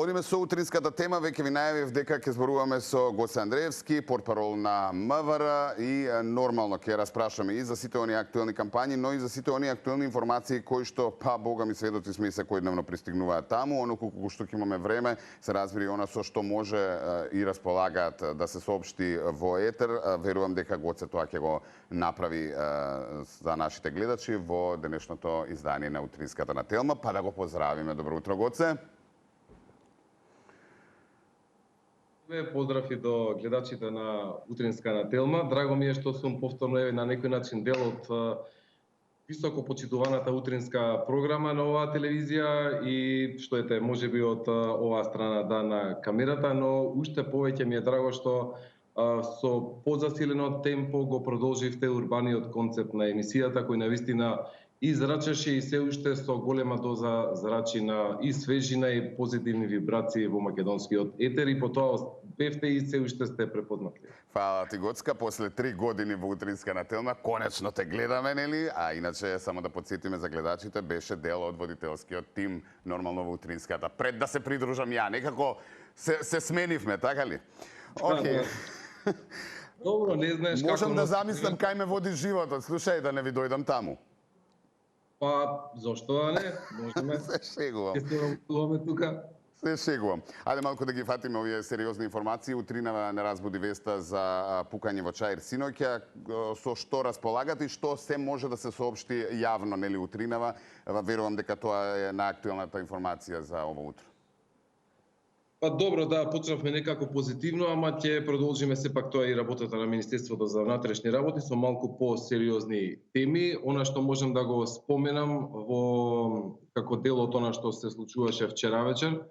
одиме со утринската тема, веќе ви најавив дека ќе зборуваме со Гоце Андреевски, портпарол на МВР и нормално ќе распрашаме и за сите оние актуелни кампањи, но и за сите оние актуелни информации кои што, бога ми, сведоци сме и секојдневно пристигнуваат таму, оно колку што ќе имаме време, се разбери она со што може и располагаат да се соопшти во етер. Верувам дека Гоце тоа ќе го направи за нашите гледачи во денешното издание на утринската на Телма, па да го поздравиме. Добро утро, Гоце. Поздрав и до гледачите на утринска на Телма. Драго ми е што сум повторно на некој начин дел од високо почитуваната утринска програма на оваа телевизија и што ете можеби од оваа страна на камерата, но уште повеќе ми е драго што со позасилено темпо го продолживте урбаниот концепт на емисијата, кој навистина и зрачеше и се уште со голема доза зрачина и свежина и позитивни вибрации во македонскиот етер и по тоа бевте и се уште сте препознатливи. Фала ти, Гоцка, после 3 години во утринска на Телма, конечно те гледаме, нели? А иначе, само да подсетиме за гледачите, беше дел од водителскиот тим нормално во утринската. Пред да се придружам ја, некако се сменивме, така ли? Океј. Добро, не знаеш како... Можам да замислам кај ме води животот, слушај, да не ви дојдам таму. Па, зошто да не? Можеме. Се шегувам. Ќе се рамтуваме тука. Се шегувам. Ајде малку да ги фатиме овие сериозни информации. Утринава не разбуди веста за пукање во Чаир синоќа. Со што располагате и што се може да се соопшти јавно, нели, утринава? Верувам дека тоа е најактуелната информација за ово утро. Па добро, да, почнавме некако позитивно, ама ќе продолжиме сепак тоа и работата на Министерството за внатрешни работи со малку по-сериозни теми. Она што можам да го споменам во како дел од она што се случуваше вчера вечер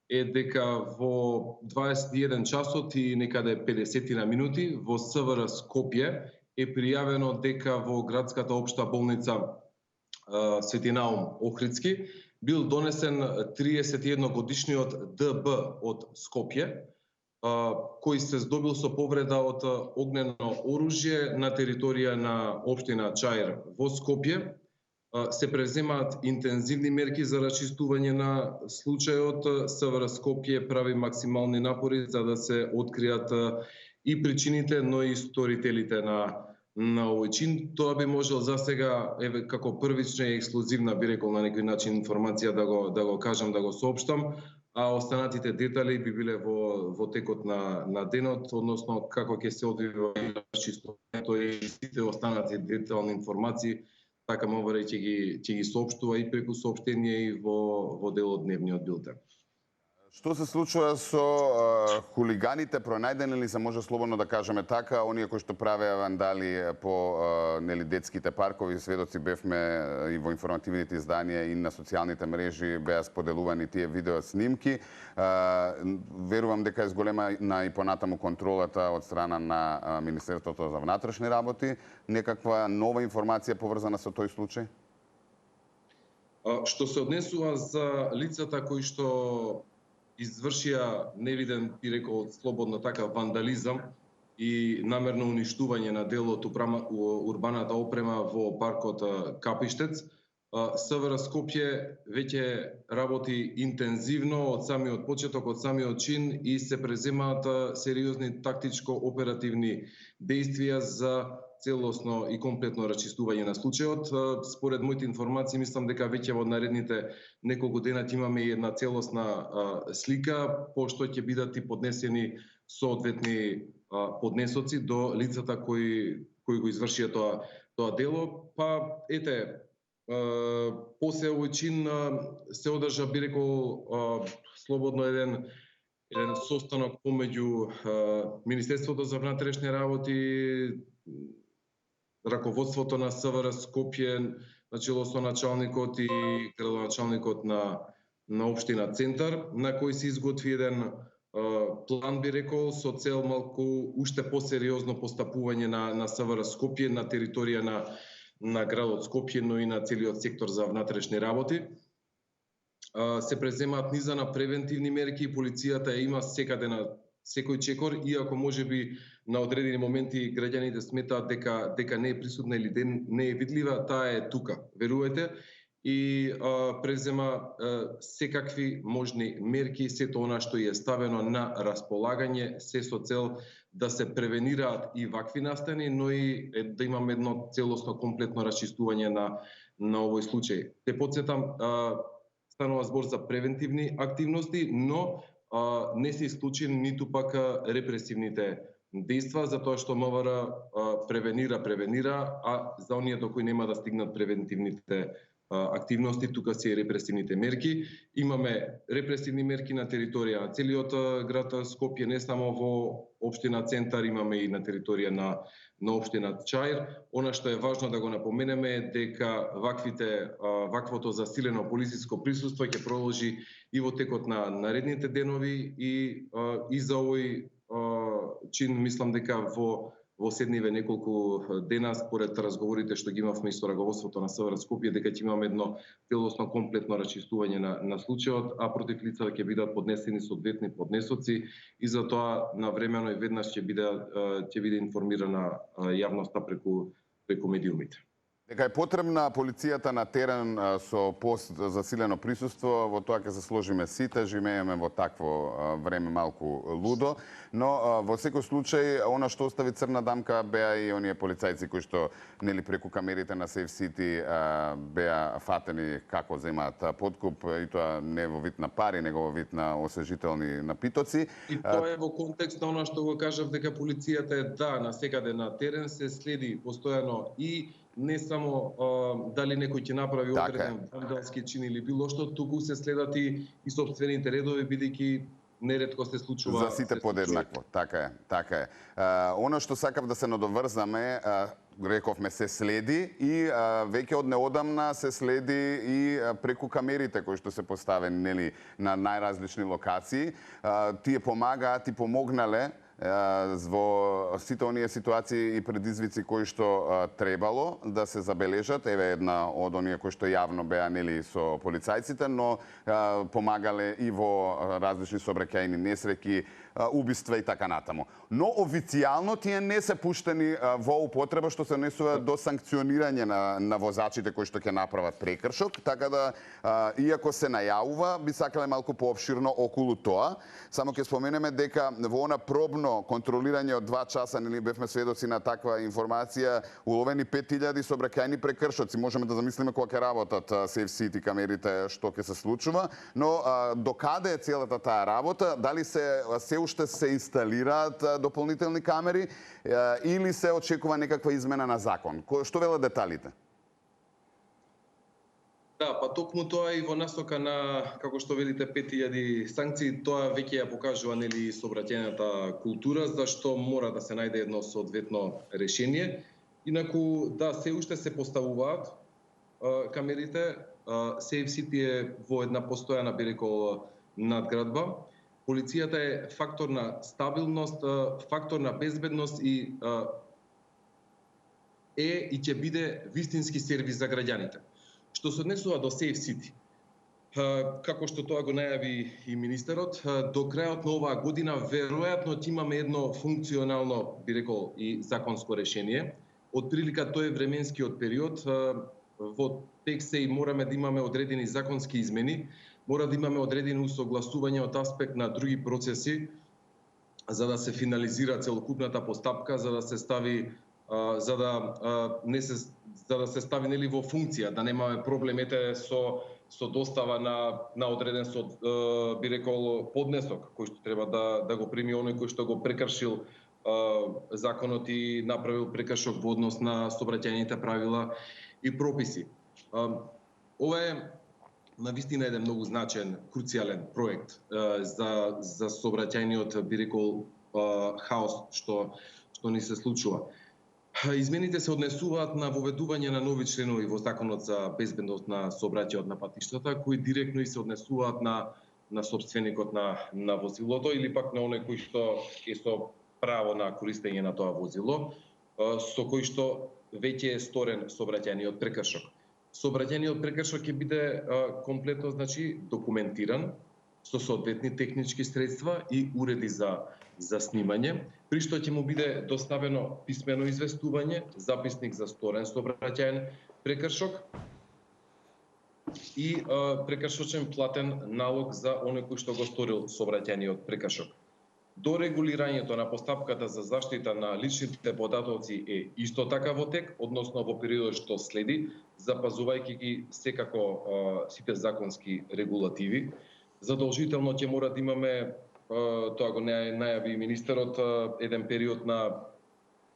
е дека во 21 часот и некаде 50 на минути во СВР Скопје е пријавено дека во градската општа болница Свети Наум Охридски бил донесен 31 годишниот ДБ од Скопје, кој се здобил со повреда од огнено оружје на територија на општина Чаир во Скопје. Се преземаат интензивни мерки за расчистување на случајот. СВР Скопје прави максимални напори за да се откријат и причините, но и сторителите на овој чин. Тоа би можел за сега како првична и ексклузивна, би рекол на некој начин, информација да го кажам, да го соопштам, а останатите детали би биле во текот на денот, односно како ќе се одвива расчистувањето и сите останати детални информации, така МВР ќе ги соопштува и преку соопштение и во дел од дневниот билтен. Што се случува со хулиганите, пронајдени ли се, може слободно да кажеме така, оние кои што правеа вандали по детските паркови? Сведоци бевме и во информативните изданија и на социјалните мрежи беа споделувани тие видео снимки. Верувам дека е зголемена и понатаму контролата од страна на Министерството за внатрешни работи. Некаква нова информација поврзана со тој случај? Што се однесува за лицата кои што извршија невиден, би рекол слободно така, вандализам и намерно уништување на дел од урбаната опрема во паркот Капиштец, СВР Скопје веќе работи интензивно од самиот почеток, од самиот чин и се преземаат сериозни тактичко-оперативни действија за целосно и комплетно расчистување на случајот. Според моите информации, мислам дека веќе во наредните неколку дена имаме и една целосна слика, пошто ќе бидат и поднесени соодветни поднесоци до лицата кои го извршија тоа дело. Па ете, после овој чин се одржа, би рекол, слободно еден состанок помеѓу Министерството за внатрешни работи, раководството на СВР Скопје, начело со началникот и градоначалникот на општина Центар, на кој се изготви еден план, би рекол, со цел малку уште посериозно постапување на СВР Скопје на територија на градот Скопје, но и на целиот сектор за внатрешни работи. Се преземаат низа на превентивни мерки, полицијата има секаде на секој чекор, иако можеби на одредени моменти граѓаните сметаат дека не е присутна или не е видлива, таа е тука, верувајте. и презема секакви можни мерки, сето она што е ставено на располагање, се со цел да се превенираат и вакви настани, но и да имаме едно целосно комплетно расчистување на овој случај. Те потсетам, станува збор за превентивни активности, но не се исклучени ниту пак репресивните дејства, затоа што МВР превенира, а за оние до кои нема да стигнат превентивните активности, тука се и репресивните мерки. Имаме репресивни мерки на територија на целиот град Скопје, не само во општина Центар, имаме и на територија на општина Чаир. Она што е важно да го напоменеме е дека ваквото засилено полициско присуство ќе продолжи и во текот на наредните денови и за овој чин мислам дека во следниве неколку дена, според разговорите што ги имавме со раководството на СВР Скопје, дека ќе имаме едно целосно комплетно расчистување на случајот, а против лица ќе бидат поднесени соодветни поднесоци и затоа навремено и веднаш ќе биде информирана јавноста преку медиумите. Дека е потребна полицијата на терен со засилено присуство, во тоа ќе се сложиме сите, живееме во такво време малку лудо, но во секој случај она што остави црна дамка беа и оние полицајци кои што нели преку камерите на Safe City беа фатени како земаат подкуп, и тоа не во вид на пари, него во вид на освежителни напитоци. И тоа е во контекст на она што го кажав дека полицијата е насекаде на терен, се следи постојано и не само дали некој ќе направи одреден вандалски чин или било што, туку се следат и сопствените редови, бидејќи неретко се случува за сите подеднакво. Така е. Оно што сакав да се надоврзаме, рековме се следи и веќе од неодамна се следи и преку камерите кои што се поставени нели на најразлични локации. Тие помагаат и помогнале во сите оние ситуации и предизвици кои што требало да се забележат. Еве една од оние кои што јавно беа нели со полицајците, но помагале и во различни сообраќајни несреќи, убиства и така натаму. Но официјално тие не се пуштени во употреба, што се однесува до санкционирање на возачите кои што ќе направат прекршок, така да иако се најавува, би сакале малку поопширно околу тоа. Само ќе споменеме дека во она пробно контролирање од 2 часа, нели бевме сведоци на таква информација, уловени 5000 сообраќајни прекршоци. Можеме да замислиме кога ќе работат Safe City камерите што ќе се случува, но докаде е целата таа работа, дали се уште се инсталираат дополнителни камери или се очекува некаква измена на закон? Што велат деталите? Да, па токму тоа и во насока на, како што велите, 5000 санкции, тоа веќе ја покажува нели сообраќајната култура, зашто мора да се најде едно соодветно решение. Инаку, да, се уште се поставуваат камерите. Safe City е во една постојана, би рекол, надградба. Полицијата е фактор на стабилност, фактор на безбедност и ќе биде вистински сервис за граѓаните. Што се однесува до Safe City, како што тоа го најави и министерот, до крајот на оваа година веројатно ќе имаме едно функционално, би рекол, и законско решение. Од прилика тој е временскиот период, во текст и мораме да имаме одредени законски измени, мора да имаме одредени усогласувања од аспект на други процеси, за да се финализира целокупната постапка, за да се стави стави нели во функција, да немаме проблемите со достава на одреден би рекол поднесок кој што треба да го прими оној кој што го прекршил законот и направил прекршок во однос на сообраќајните правила и прописи. Ова е навистина еден многу значен, круцијален проект за сообраќајниот, би рекол, хаос што ни се случува. Измените се однесуваат на воведување на нови членови во Законот за безбедност на сообраќајот на патиштата, кои директно и се однесуваат на собственикот на возилото или пак на оној кој што е со право на користење на тоа возило, со кој што веќе е сторен сообраќајниот прекршок. Сообраќајниот прекршок ќе биде комплетно, значи, документиран со соодветни технички средства и уреди за снимање, при што ќе му биде доставено писмено известување, записник за сторен сообраќајен прекршок, и ќе му биде доставено писмено известување, записник за сторен сообраќајен прекршок, и прекршочен платен налог за оној кој што го сторил сообраќајниот прекршок. До регулирањето на постапката за заштита на личните податоци е исто така во тек, односно во периодот што следи, запазувајќи ги секако сите законски регулативи. Задолжително ќе мора да имаме, тоа го најави министерот, еден период на,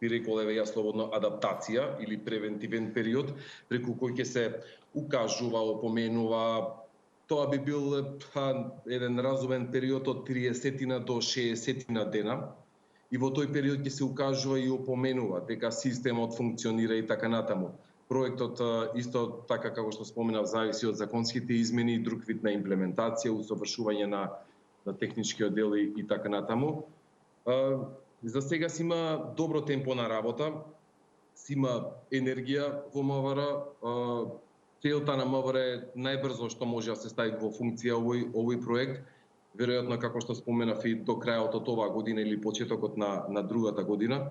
би рекол, еве ја слободно, адаптација или превентивен период, преку кој ќе се укажува, опоменува. Тоа би бил еден разумен период од 30 до 60 дена. И во тој период ќе се укажува и опоменува дека системот функционира и така натаму. Проектот исто така како што споменав зависи од законските измени и друг вид на имплементација, усовршување на техничкиот дел и така натаму. За сега си има добро темпо на работа, си има енергија во МВР. Целта на МВР е најбрзо што може да се стави во функција овој проект. Веројатно, како што споменав, и до крајот од оваа година или почетокот на другата година.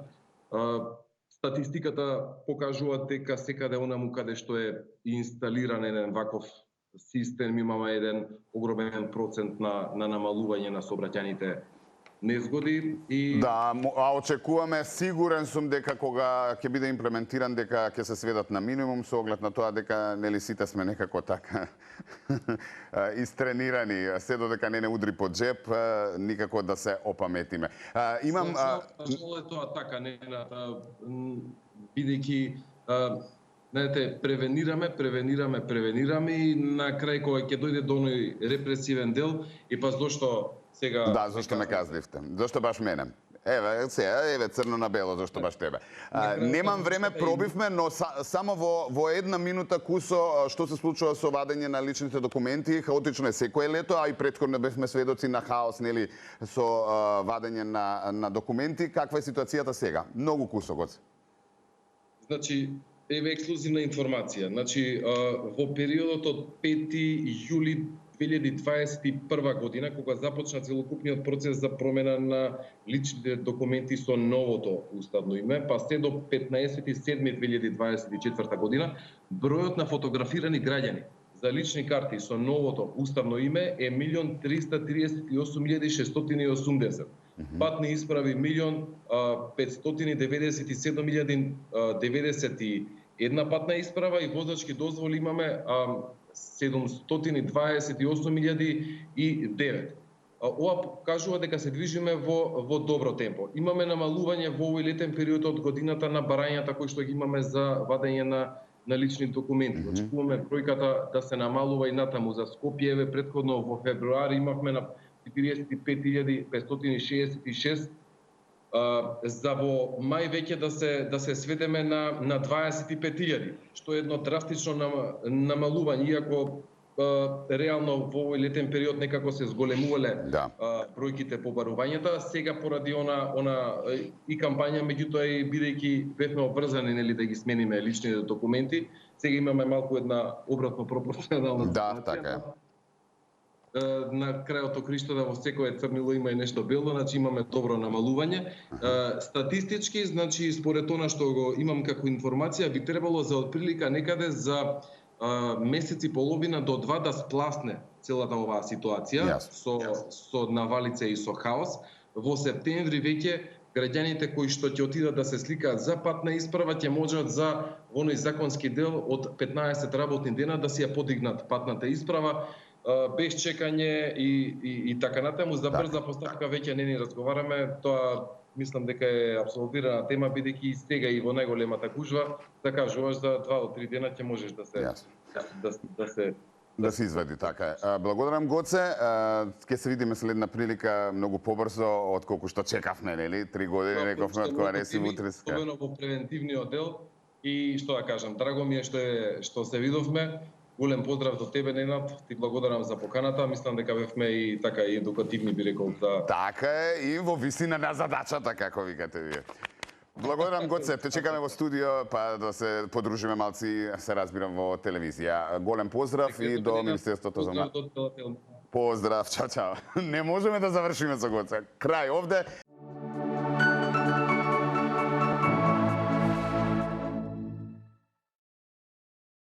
Статистиката покажува дека секаде онаму каде што е инсталиран еден ваков систем, имаме еден огромен процент на намалување на сообраќајните незгоди и да, а очекуваме, сигурен сум дека кога ќе биде имплементиран дека ќе се сведат на минимум со оглед на тоа дека нели сите сме некако така истренирани, се додека не удри по джеп, никако да се опаметиме. Имам е тоа така, бидејќи знаете, превенираме и на крај кога ќе дојде до оној репресивен дел, и па зошто сега... Да, зашто ме казливте? Зашто баш мене? Еве, црно на бело, зашто баш тебе? Немам време, пробивме, но само во една минута кусо, што се случува со вадење на личните документи, хаотично е секое лето, а и претходно бевме сведоци на хаос, нели, со вадење на документи. Каква е ситуацијата сега? Многу кусо, Гоце. Значи, еве ексклузивна информација. Значи, во периодот од 5 јули 2021 година, кога започна целокупниот процес за промена на личните документи со новото уставно име, па се до 15.7.2024 година, бројот на фотографирани граѓани за лични карти со новото уставно име е 1.338.680. Патни исправи 1.597.091 патна исправа и возачки дозволи имаме 728.009. Ова покажува дека се движиме во добро темпо. Имаме намалување во овој летен период од годината на барањата кои што ги имаме за вадење на лични документи. Очекуваме бројката да се намалува и натаму. За Скопје, еве претходно во февруари имавме на 45.566, за во мај веќе да се сведеме на 25.000, што е едно драстично намалување, иако реално во овој летен период некако се зголемувале бројките по барувањата. Сега поради она и кампања, меѓутоа и бидејќи бевме обврзани нели да ги смениме личните документи, сега имаме малку една обратно пропорционална ситуација. Да, така е. На крајот окриштата во секое црнило има и нешто бело, значи имаме добро намалување. Статистички, значи според она што го имам како информација, би требало за отприлика некаде за месец и половина до 2 да спласне целата оваа ситуација со навалица и со хаос. Во септември веќе граѓаните кои што ќе отидат да се сликаат за патна исправа ќе можат за оној законски дел од 15 работни дена да си ја подигнат патната исправа без чекање и така натаму. За брза постапка веќе не ни разговараме, тоа мислам дека е апсолутирана тема, бидејќи сега и во најголемата гужва, да кажуваш за 2 до 3 дена ќе можеш да се извади, така е. Благодарам, Гоце. Ќе се видиме следна прилика многу побрзо отколку што чекавме, нели? 3 години рековме од кога не си утриска. Особено во превентивниот дел и што да кажам, драго ми е што се видовме. Голем поздрав до тебе, Ненад. Ти благодарам за поканата. Мислам дека бевме и така и едукативни, би рекол. Така е, и во висина на задачата, како викате вие. Благодарам, Гоце. Те чекаме во студио, па да се подружиме малци, се разбирам, во телевизија. Голем поздрав и до Министерството за... Поздрав, чао, чао. Не можеме да завршиме со Гоце. Крај овде.